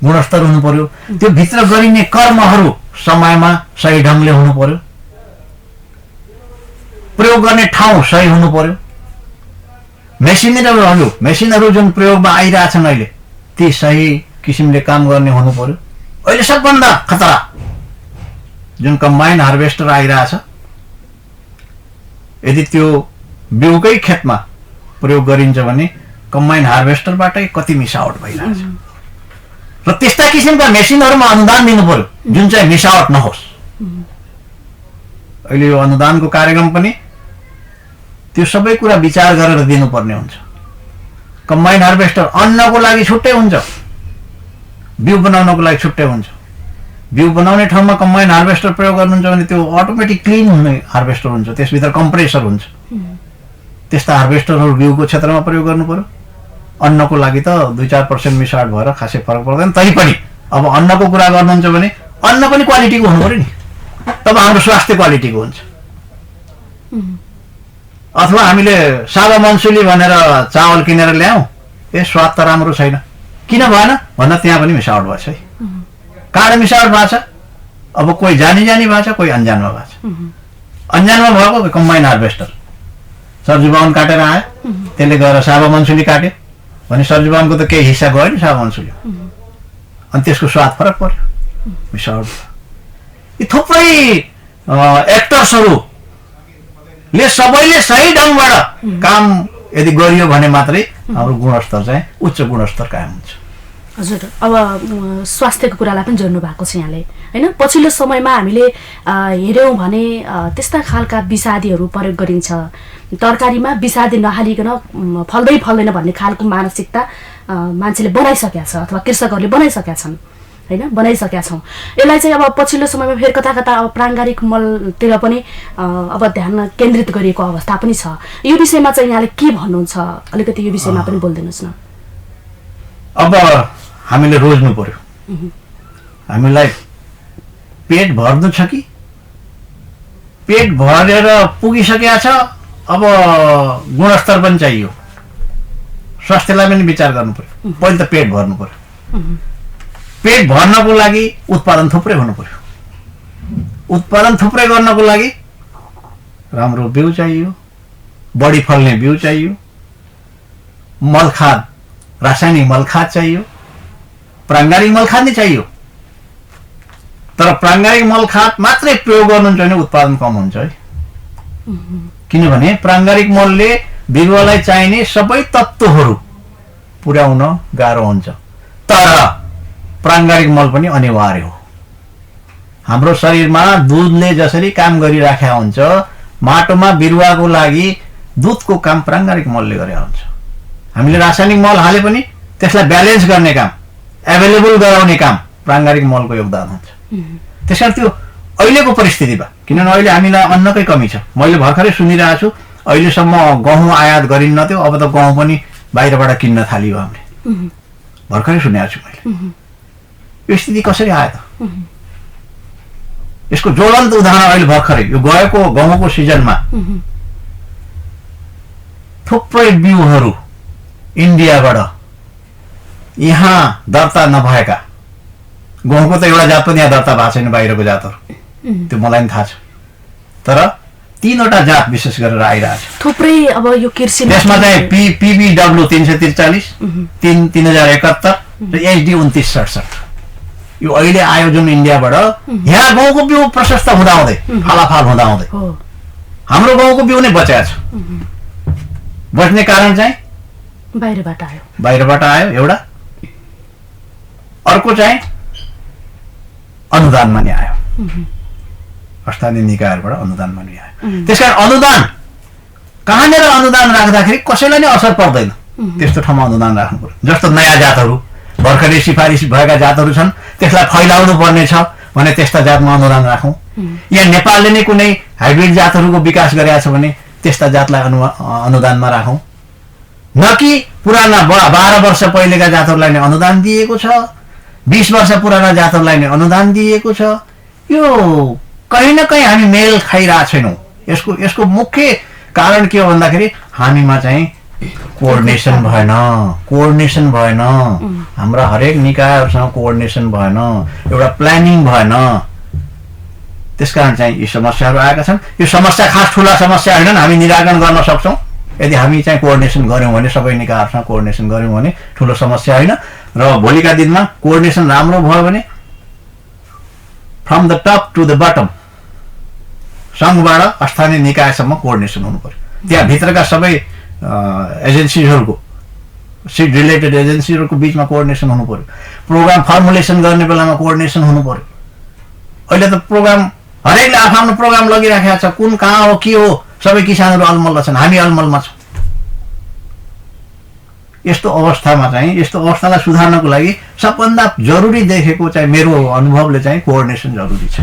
गुणस्तर हुनु पर्यो, त्यो भित्र गरिने कर्महरू समयमा सही ढङ्गले हुनु पर्यो। प्रयोग गर्ने ठाउँ सही हुनु पर्यो। मेसिनहरू जुन प्रयोगमा आइरहेछन् अहिले ती सही किसिमले काम गर्ने हुनु पर्यो। अहिले सबभन्दा खतरा जुन कम्बाइन हार्भेस्टर आइरहेछ, यदि त्यो बिउकै खेतमा प्रयोग गरिन्छ भने कम्बाइन हार्भेस्टरबाटै कति मिसावट भइरहेछ र त्यस्ता किसिमका मेसिनहरूमा अनुदान दिनु पर्यो जुन चाहिँ मिसावट नहोस्। अहिले यो अनुदानको कार्यक्रम पनि त्यो सबै कुरा विचार गरेर दिनुपर्ने हुन्छ। कम्बाइन हार्भेस्टर अन्नको लागि छुट्टै हुन्छ, बिउ बनाउनको लागि छुट्टै हुन्छ। बिउ बनाउने ठाउँमा कम्बाइन हार्भेस्टर प्रयोग गर्नुहुन्छ भने त्यो अटोमेटिक क्लिन हुने हार्भेस्टर हुन्छ, त्यसभित्र कम्प्रेसर हुन्छ। त्यस्ता हार्भेस्टरहरू बिउको क्षेत्रमा प्रयोग गर्नु पर्यो। अन्नको लागि त 2-4% मिसावट भएर खासै फरक पर्दैन। तैपनि अब अन्नको कुरा गर्नुहुन्छ भने अन्न पनि क्वालिटीको हुनु पर्यो नि, तब हाम्रो स्वास्थ्य क्वालिटीको हुन्छ। अथवा हामीले सादा मनसुली भनेर चावल किनेर ल्याउँ, स्वाद त राम्रो छैन, किन भएन भन्दा त्यहाँ पनि मिसावट भएको छ है। कहाँ मिसावट भएको छ? अब कोही जानी भएको छ, कोही अन्जानमा भएको छ। अन्जानमा भएको कम्बाइन हार्भेस्टर सब्जी बाहुन काटेर आयो, त्यसले गएर साबा मनसुली काट्यो भने सब्जी बाहुनको त केही हिस्सा गयो नि साबा मनसुली, अनि त्यसको स्वाद फरक पर्यो, मिसावट। यी थुप्रै एक्टर्सहरूले सबैले सही ढङ्गबाट काम यदि गरियो भने मात्रै हाम्रो गुणस्तर चाहिँ उच्च गुणस्तर कायम हुन्छ। हजुर, अब स्वास्थ्यको कुरालाई पनि जोड्नु भएको छ यहाँले, होइन? पछिल्लो समयमा हामीले हेऱ्यौँ भने त्यस्ता खालका विषादीहरू प्रयोग गरिन्छ, तरकारीमा विषादी नहालिकन फल्दै फल्दैन भन्ने खालको मानसिकता मान्छेले बनाइसकेका छ अथवा कृषकहरूले बनाइसकेका छन्, होइन? बनाइसकेका छौँ। यसलाई चाहिँ अब पछिल्लो समयमा फेरि कता कता अब प्राङ्गारिक मलतिर पनि अब ध्यान केन्द्रित गरिएको अवस्था पनि छ। यो विषयमा चाहिँ यहाँले के भन्नुहुन्छ? अलिकति यो विषयमा पनि बोलिदिनुहोस् न। अब हामीले रोज्नु पर्यो, हामीलाई पेट भर्नु छ कि पेट भरेर पुगिसकेको छ, अब गुणस्तर पनि चाहियो, स्वास्थ्यलाई पनि विचार गर्नु पर्यो। पहिले त पेट भर्नु पर्यो। पेट भर्नको लागि उत्पादन थुप्रै हुनु पर्यो। उत्पादन थुप्रै गर्नको लागि राम्रो बिउ चाहियो, बढी फल्ने बिउ चाहियो, मलखाद रासायनिक मलखाद चाहियो, प्राङ्गारिक मलखाद नै चाहियो। तर प्राङ्गारिक मलखाद मात्रै प्रयोग गर्नुहुन्छ भने उत्पादन कम हुन्छ है, किनभने प्राङ्गारिक मलले बिरुवालाई चाहिने सबै तत्त्वहरू पुर्याउन गाह्रो हुन्छ। तर प्राङ्गारिक मल पनि अनिवार्य हो। हाम्रो शरीरमा दुधले जसरी काम गरिराखेका हुन्छ, माटोमा बिरुवाको लागि दुधको काम प्राङ्गारिक मलले गरेका हुन्छ। हामीले रासायनिक मल हाले पनि त्यसलाई ब्यालेन्स गर्ने काम, एभाइलेबल गराउने काम प्राङ्गारिक मलको योगदान हुन्छ। त्यसकारण त्यो अहिलेको परिस्थितिमा, किनभने अहिले हामीलाई अन्नकै कमी छ। मैले भर्खरै सुनिरहेको छु अहिलेसम्म गहुँ आयात गरिन्न थियो, अब त गहुँ पनि बाहिरबाट किन्न थालियो हामीले, भर्खरै सुनेको छु मैले। यो स्थिति कसरी आयो त? यसको ज्वलन्त उदाहरण अहिले भर्खरै यो गएको गहुँको सिजनमा थुप्रै बिउहरू इन्डियाबाट यहाँ दर्ता नभएका, गहुँको त एउटा जात पनि यहाँ दर्ता भएको छैन, बाहिरको जातहरू त्यो मलाई पनि थाहा छ, तर 3वटा जात विशेष गरेर आइरहेछ थुप्रै। अब यो कृषि त्यसमा चाहिँ PBW 343, 3071 र HD 2967 यो अहिले आयो जुन इन्डियाबाट। यहाँ गाउँको बिउ प्रशस्त हुँदाहुँदै फालाफाल हुँदाहुँदै हाम्रो गाउँको बिउ नै बचेको छ। बच्ने कारण चाहिँ बाहिरबाट आयो एउटा, अर्को चाहिँ अनुदानमा नि आयो, स्थानीय निकायहरूबाट अनुदानमा नि आयो। त्यसकारण अनुदान कहाँनिर अनुदान राख्दाखेरि कसैलाई नै असर पर्दैन, त्यस्तो ठाउँमा अनुदान राख्नु पर्यो। जस्तो नयाँ जातहरू भर्खरै सिफारिस भएका जातहरू छन्, त्यसलाई फैलाउनु पर्ने छ भने त्यस्ता जातमा अनुदान राखौँ। यहाँ नेपालले नै कुनै हाइब्रिड जातहरूको विकास गरेका छ भने त्यस्ता जातलाई अनुदानमा राखौँ, न कि पुराना 12 वर्ष पहिलेका जातहरूलाई नै अनुदान दिएको छ, 20 वर्ष पुराना जातहरूलाई नै अनुदान दिएको छ। यो कहीँ न कहीँ हामी मेल खाइरहेको छैनौँ। यसको मुख्य कारण के हो भन्दाखेरि हामीमा चाहिँ कोअर्डिनेसन भएन, हाम्रा हरेक निकायहरूसँग कोअर्डिनेसन भएन, एउटा प्लानिङ भएन। त्यसकारण चाहिँ यी समस्याहरू आएका छन्। यो समस्या खास ठुला समस्या होइनन्, हामी निराकरण गर्न सक्छौँ यदि हामी चाहिँ कोअर्डिनेसन गऱ्यौँ भने, सबै निकायहरूसँग कोअर्डिनेसन गऱ्यौँ भने ठुलो समस्या होइन। र भोलिका दिनमा कोअर्डिनेसन राम्रो भयो भने from the top to the bottom सङ्घबाट स्थानीय निकायसम्म कोअर्डिनेसन हुनु पर्यो। त्यहाँभित्रका सबै एजेन्सीहरूको सिट रिलेटेड एजेन्सीहरूको बिचमा कोअर्डिनेसन हुनु पर्यो। प्रोग्राम फर्मुलेसन गर्ने बेलामा कोअर्डिनेसन हुनु पर्यो। अहिले त प्रोग्राम हरेकले आफ्नो प्रोग्राम लगिराखेको छ, कुन कहाँ हो के हो सबै किसानहरू अलमल्ल छन्, हामी अलमल्लमा छौँ। यस्तो अवस्थालाई सुधार्नको लागि सबभन्दा जरुरी देखेको चाहिँ मेरो अनुभवले चाहिँ कोअर्डिनेसन जरुरी छ।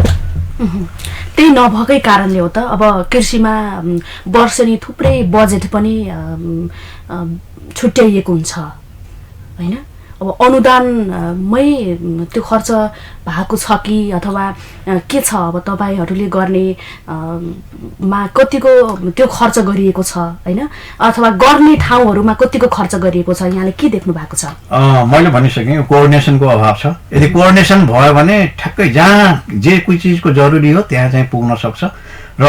त्यही नभएकै कारणले हो त अब कृषिमा वर्षेनी थुप्रै बजेट पनि छुट्याइएको हुन्छ होइन। अब अनुदानमै त्यो खर्च भएको छ कि अथवा के छ, अब तपाईँहरूले गर्ने मा कतिको त्यो खर्च गरिएको छ होइन, अथवा गर्ने ठाउँहरूमा कतिको खर्च गरिएको छ, यहाँले के देख्नु भएको छ? मैले भनिसकेँ कोअर्डिनेसनको अभाव छ। यदि कोअर्डिनेसन भयो भने ठ्याक्कै जहाँ जे कोही चिजको जरुरी हो त्यहाँ चाहिँ पुग्न सक्छ। र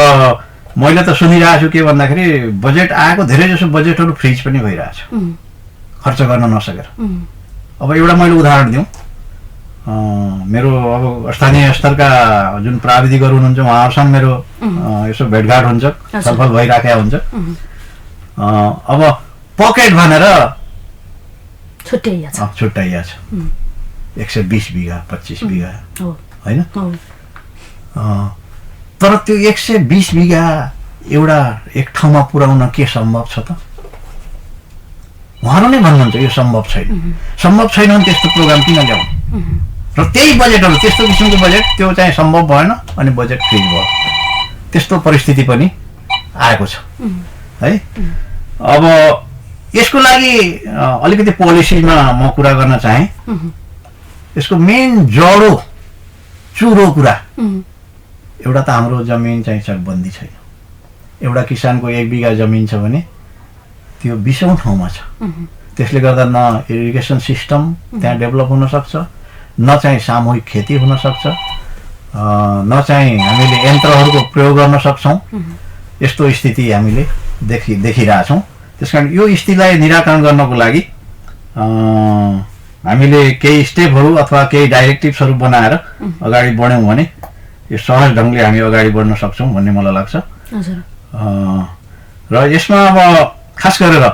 मैले त सुनिरहेको छु के भन्दाखेरि बजेट आएको धेरै जसो बजेटहरू फ्रिज पनि भइरहेछ खर्च गर्न नसकेर। अब एउटा मैले उदाहरण दिउँ, मेरो अब स्थानीय स्तरका जुन प्राविधिकहरू हुनुहुन्छ उहाँहरूसँग मेरो यसो भेटघाट हुन्छ, छलफल भइराखेको हुन्छ। अब पकेट भनेर छुट्याइया छ 120 बिघा 25 बिघा होइन। तर त्यो 120 बिघा एउटा एक ठाउँमा पुर्याउन के सम्भव छ त? उहाँहरू नै भन्नुहुन्छ यो सम्भव छैन। सम्भव छैन भने त्यस्तो प्रोग्राम किन ल्याउनु? र त्यही बजेटहरू त्यस्तो किसिमको बजेट त्यो चाहिँ सम्भव भएन अनि बजेट फ्रिज भयो। त्यस्तो परिस्थिति पनि आएको छ है। अब यसको लागि अलिकति पोलिसीमा म कुरा गर्न चाहे। यसको मेन जडो चुरो कुरा एउटा त हाम्रो जमिन चाहिँ चकबन्दी छैन। एउटा किसानको 1 बिघा जमिन छ भने त्यो 20औं ठाउँमा छ। त्यसले गर्दा न इरिगेसन सिस्टम त्यहाँ डेभलप हुन सक्छ, न चाहिँ सामूहिक खेती हुन सक्छ, न चाहिँ हामीले यन्त्रहरूको प्रयोग गर्न सक्छौँ। यस्तो स्थिति हामीले देखिरहेछौँ। त्यसकारण यो स्थितिलाई निराकरण गर्नको लागि हामीले केही स्टेपहरू अथवा केही डाइरेक्टिभ्सहरू बनाएर अगाडि बढ्यौँ भने यो सहज ढङ्गले हामी अगाडि बढ्न सक्छौँ भन्ने मलाई लाग्छ। र यसमा अब खास गरेर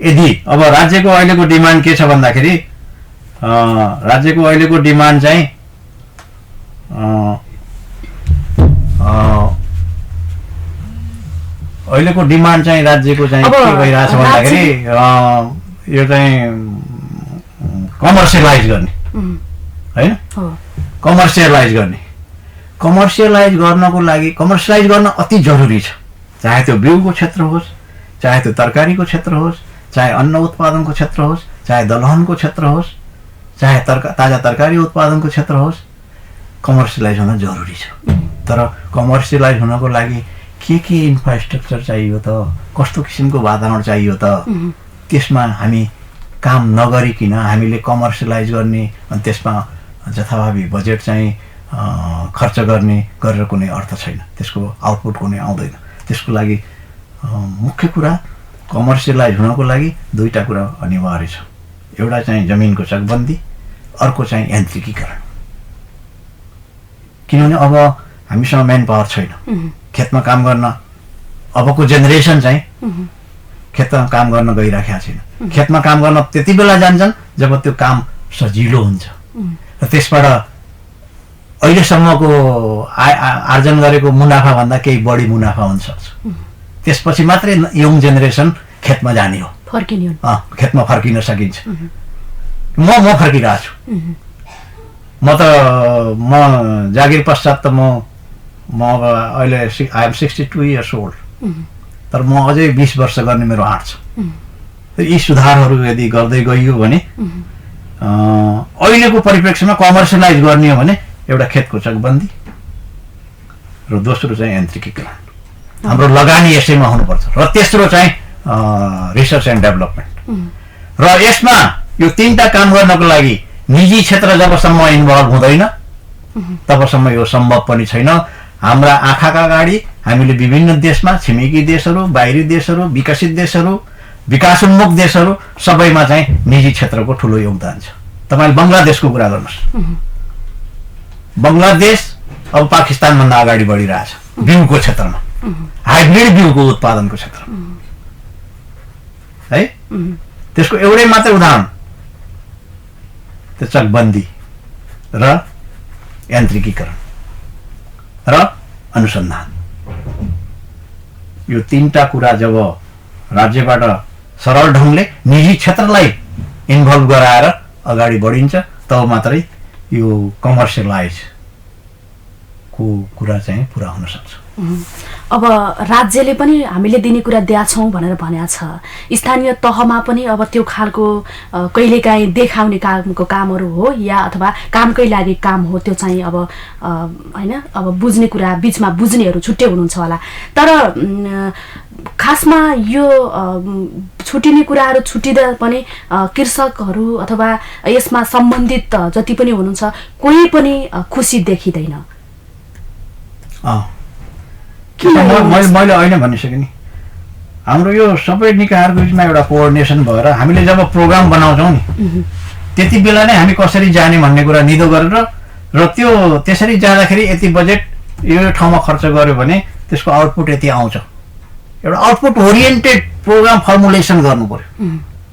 यदि अब राज्यको अहिलेको डिमान्ड के छ भन्दाखेरि राज्यको अहिलेको डिमान्ड चाहिँ राज्यको चाहिँ के भइरहेछ भन्दाखेरि यो चाहिँ कमर्सियलाइज गर्ने होइन। कमर्सियलाइज गर्नको लागि कमर्सियलाइज गर्न अति जरुरी छ। चाहे त्यो बिउको क्षेत्र होस्, चाहे त्यो तरकारीको क्षेत्र होस्, चाहे अन्न उत्पादनको क्षेत्र होस्, चाहे दलहनको क्षेत्र होस्, चाहे ताजा तरकारी उत्पादनको क्षेत्र होस्, कमर्सियलाइज हुन जरुरी छ। तर कमर्सियलाइज हुनको लागि के इन्फ्रास्ट्रक्चर चाहियो त, कस्तो किसिमको वातावरण चाहियो त, त्यसमा हामी काम नगरिकन हामीले कमर्सियलाइज गर्ने अनि त्यसमा जथाभावी बजेट चाहिँ खर्च गर्ने गरेर कुनै अर्थ छैन। त्यसको आउटपुट कुनै आउँदैन। त्यसको लागि मुख्य कुरा कमर्सियलाइज हुनको लागि दुईटा कुरा अनिवार्य छ। एउटा चाहिँ जमिनको चकबन्दी, अर्को चाहिँ यान्त्रिकीकरण। किनभने अब हामीसँग मेन पावर छैन खेतमा काम गर्न। अबको जेनेरेसन चाहिँ खेतमा काम गर्न गइराखेको छैन। खेतमा काम गर्न त्यति बेला जान्छन् जब त्यो काम सजिलो हुन्छ र त्यसबाट अहिलेसम्मको आर्जन गरेको मुनाफा भन्दा केही बढी मुनाफा हुन सक्छ। त्यसपछि मात्रै यङ जेनेरेसन खेतमा जाने हो, खेतमा फर्किन सकिन्छ। म फर्किरहेको छु। म जागिर पश्चात त म अब अहिले आई एम 62 इयर्स ओल्ड। तर म अझै 20 वर्ष गर्ने मेरो आँट छ। यी सुधारहरू यदि गर्दै गइयो भने अहिलेको परिप्रेक्ष्यमा कमर्सियलाइज गर्ने हो भने एउटा खेतको चकबन्दी र दोस्रो चाहिँ यान्त्रिकीकरण। हाम्रो लगानी यसैमा हुनुपर्छ। र तेस्रो चाहिँ रिसर्च एन्ड डेभलपमेन्ट। र यसमा यो 3टा काम गर्नको लागि निजी क्षेत्र जबसम्म इन्भल्भ हुँदैन तबसम्म यो सम्भव पनि छैन। हाम्रा आँखाका अगाडि हामीले विभिन्न देशमा, छिमेकी देशहरू, बाहिरी देशहरू, विकसित देशहरू, विकासोन्मुख देशहरू सबैमा चाहिँ निजी क्षेत्रको ठुलो योगदान छ। तपाईले बङ्गलादेशको कुरा गर्नुहोस्, बङ्गलादेश अब पाकिस्तानभन्दा अगाडि बढिरहेछ बिउको क्षेत्रमा, हाइब्रिड बिउको उत्पादनको क्षेत्रमा है। त्यसको एउटै मात्रै उदाहरण त्यो चकबन्दी र यान्त्रिकीकरण र अनुसन्धान, यो तीनटा कुरा जब राज्यबाट सरल ढङ्गले निजी क्षेत्रलाई इन्भल्भ गराएर अगाडि बढिन्छ तब मात्रै यो कमर्सियलाइज को कुरा चाहिँ पुरा हुन सक्छ। अब राज्यले पनि हामीले दिने कुरा दिएछौँ भनेर भनेको छ, स्थानीय तहमा पनि अब त्यो खालको कहिलेकाहीँ देखाउने कामको कामहरू हो या अथवा कामकै लागि काम हो, त्यो चाहिँ अब होइन अब बुझ्ने कुरा बिचमा बुझ्नेहरू छुट्टै हुनुहुन्छ होला। तर खासमा यो छुटिने कुराहरू छुटिँदा पनि कृषकहरू अथवा यसमा सम्बन्धित जति पनि हुनुहुन्छ कोही पनि खुसी देखिँदैन। मैले अहिले भनिसकेँ नि, हाम्रो यो सबै निकायहरूको बिचमा एउटा कोअर्डिनेसन भएर हामीले जब प्रोग्राम बनाउँछौँ नि त्यति बेला नै हामी कसरी जाने भन्ने कुरा निदो गरेर र त्यो त्यसरी जाँदाखेरि यति बजेट यो ठाउँमा खर्च गर्यो भने त्यसको आउटपुट यति आउँछ, एउटा आउटपुट ओरिएन्टेड प्रोग्राम फर्मुलेसन गर्नु पर्यो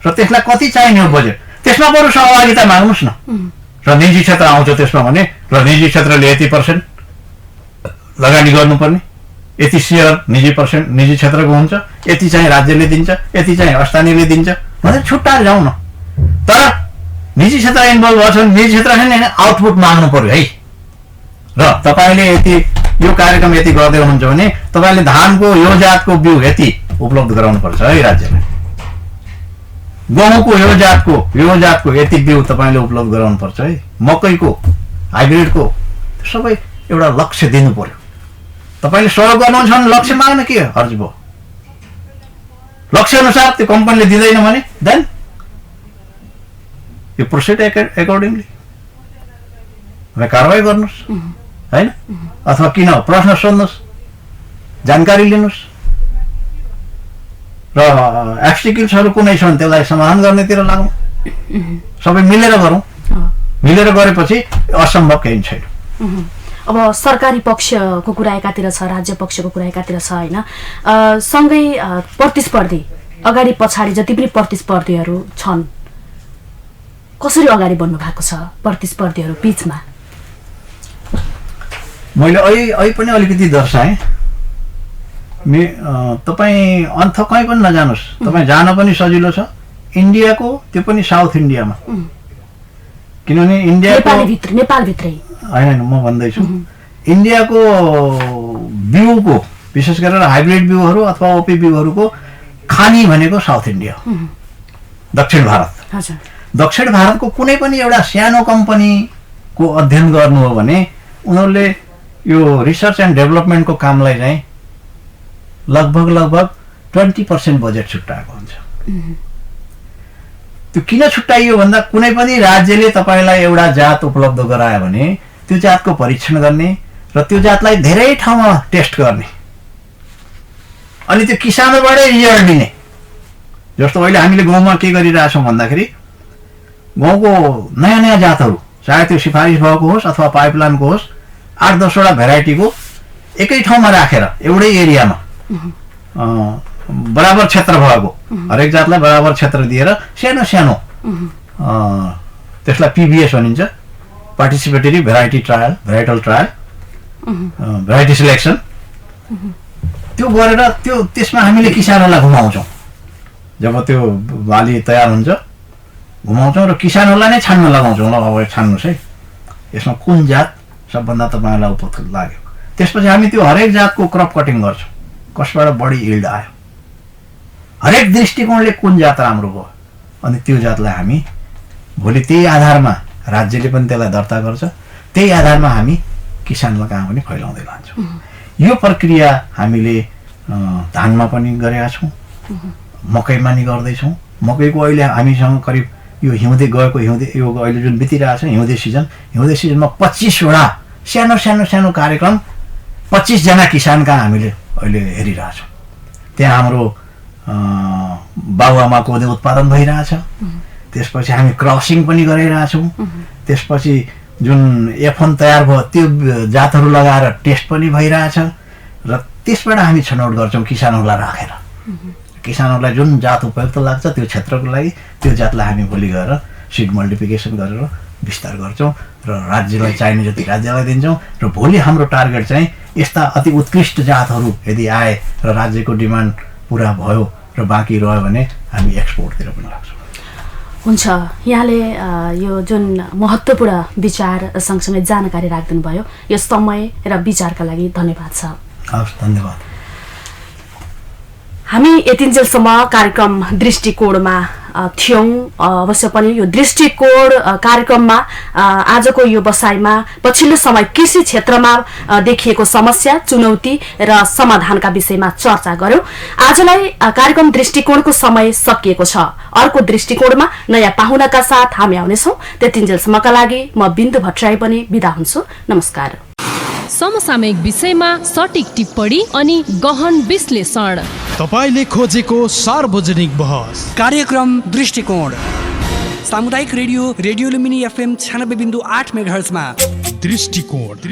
र त्यसलाई कति चाहिने हो बजेट, त्यसमा बरु सहभागिता माग्नुहोस् न। र निजी क्षेत्र आउँछ त्यसमा भने र निजी क्षेत्रले यति % लगानी गर्नुपर्ने, यति सेयर निजी क्षेत्रको हुन्छ, यति चाहिँ राज्यले दिन्छ, यति चाहिँ स्थानीयले दिन्छ भनेर छुट्टाएर जाउँ न। तर निजी क्षेत्र इन्भल्भ गर्छ भने निजी क्षेत्रले आउटपुट माग्नु पर्यो है। र तपाईँले यति यो कार्यक्रम यति गर्दै हुनुहुन्छ भने तपाईँले धानको यो जातको बिउ यति उपलब्ध गराउनु पर्छ है राज्यलाई, गहुँको यो जातको यति बिउ तपाईँले उपलब्ध गराउनु पर्छ है, मकैको हाइब्रिडको सबै एउटा लक्ष्य दिनु पर्यो। तपाईँले सहयोग गर्नुहुन्छ भने लक्ष्य माग्न के हर्ज भयो, लक्ष्य अनुसार त्यो कम्पनीले दिँदैन भने देन यो प्रोसिड एकर्डिङली कारवाही गर्नुहोस् होइन, अथवा किन प्रश्न सोध्नुहोस्, जानकारी लिनुहोस् र एब्स्टिकल्सहरू कुनै छन् त्यसलाई समाधान गर्नेतिर लागौँ, सबै मिलेर गरौँ। मिलेर गरेपछि असम्भव केही छैन। अब सरकारी पक्षको कुरा एकातिर छ, राज्य पक्षको कुरा एकातिर छ होइन, सँगै प्रतिस्पर्धी अगाडि पछाडि जति पनि प्रतिस्पर्धीहरू छन् कसरी अगाडि बढ्नु भएको छ प्रतिस्पर्धीहरू बिचमा? मैले अहिले पनि अलिकति दर्शाएँ, तपाईँ अन्त कहीँ पनि नजानुहोस्, तपाईँ जान पनि सजिलो छ इन्डियाको, त्यो पनि साउथ इन्डियामा, किनभने इन्डियाको नेपालभित्रै होइन म भन्दैछु इन्डियाको बिउको विशेष गरेर हाइब्रिड बिउहरू अथवा ओपी बिउहरूको खानी भनेको साउथ इन्डिया, दक्षिण भारत। दक्षिण भारतको कुनै पनि एउटा सानो कम्पनीको अध्ययन गर्नु हो भने उनीहरूले यो रिसर्च एन्ड डेभलपमेन्टको कामलाई चाहिँ लगभग 20% बजेट छुट्याएको हुन्छ। त्यो किन छुट्याइयो भन्दा कुनै पनि राज्यले तपाईँलाई एउटा जात उपलब्ध गरायो भने त्यो जातको परीक्षण गर्ने र त्यो जातलाई धेरै ठाउँमा टेस्ट गर्ने अनि त्यो किसानबाटै रिजल्ट दिने। जस्तो अहिले हामीले गाउँमा के गरिरहेछौँ भन्दाखेरि गाउँको नयाँ नयाँ जातहरू चाहे त्यो सिफारिस भएको होस् अथवा पाइपलाइनको होस् 8-10 वटा भेराइटीको एकै ठाउँमा राखेर एउटै एरियामा बराबर क्षेत्र भएको हरेक जातलाई बराबर क्षेत्र दिएर सानो सानो त्यसलाई पिबिएस भनिन्छ, participatory varietal trial variety selection, त्यो गरेर त्यसमा हामीले किसानहरूलाई घुमाउँछौँ। जब त्यो बाली तयार हुन्छ घुमाउँछौँ र किसानहरूलाई नै छान्न लगाउँछौँ, ल अब छान्नुहोस् है यसमा कुन जात सबभन्दा तपाईँलाई उपयुक्त लाग्यो। त्यसपछि हामी त्यो हरेक जातको क्रप कटिङ गर्छौँ, कसबाट बढी यिल्ड आयो, हरेक दृष्टिकोणले कुन जात राम्रो भयो, अनि त्यो जातलाई हामी भोलि त्यही आधारमा राज्यले पनि त्यसलाई दर्ता गर्छ, त्यही आधारमा हामी किसानलाई कहाँ पनि फैलाउँदै लान्छौँ। यो प्रक्रिया हामीले धानमा पनि गरेका छौँ, मकैमा नि गर्दैछौँ। मकैको अहिले हामीसँग करिब यो हिउँदे गएको यो अहिले जुन बितिरहेको छ हिउँदे सिजनमा 25 वटा सानो सानो सानो कार्यक्रम 25 जना किसानका हामीले अहिले हेरिरहेछौँ। त्यहाँ हाम्रो बाबुआमा कोदो उत्पादन भइरहेछ। त्यसपछि हामी क्रसिङ पनि गरिरहेछौँ। त्यसपछि जुन F1 तयार भयो त्यो जातहरू लगाएर टेस्ट पनि भइरहेछ र त्यसबाट हामी छनौट गर्छौँ किसानहरूलाई राखेर। किसानहरूलाई जुन जात उपयुक्त लाग्छ त्यो क्षेत्रको लागि त्यो जातलाई हामी भोलि गएर सिड मल्टिप्लिकेसन गरेर विस्तार गर्छौँ र राज्यलाई चाहिने जति राज्यलाई दिन्छौँ र भोलि हाम्रो टार्गेट चाहिँ यस्ता अति उत्कृष्ट जातहरू यदि आए र राज्यको डिमान्ड पुरा भयो र बाँकी रह्यो भने हामी एक्सपोर्टतिर पनि लाग्छौँ। हुन्छ, यहाँले यो जुन महत्त्वपूर्ण विचार सँगसँगै जानकारी राखिदिनु भयो, यो समय र विचारका लागि धन्यवाद छ। हवस्, धन्यवाद। हामी यतिन्जेलसम्म कार्यक्रम दृष्टिकोणमा थियौँ। अवश्य पनि यो दृष्टिकोण कार्यक्रममा आजको यो बसाइमा पछिल्लो समय कृषि क्षेत्रमा देखिएको समस्या, चुनौती र समाधानका विषयमा चर्चा गर्यौं। आजलाई कार्यक्रम दृष्टिकोणको समय सकिएको छ। अर्को दृष्टिकोणमा नयाँ पाहुनाका साथ हामी आउनेछौँ। त्यतिन्जेलसम्मका लागि म बिन्दु भट्टराई पनि बिदा हुन्छु। नमस्कार। समसामयिक विषयमा सटिक टिप्पणी अनि गहन विश्लेषण, तपाईले खोजेको सार्वजनिक बहस, कार्यक्रम दृष्टिकोण सामुदायिक रेडियो लुम्बिनी FM 96.8 मेगाहर्जमा। दृष्टिकोण।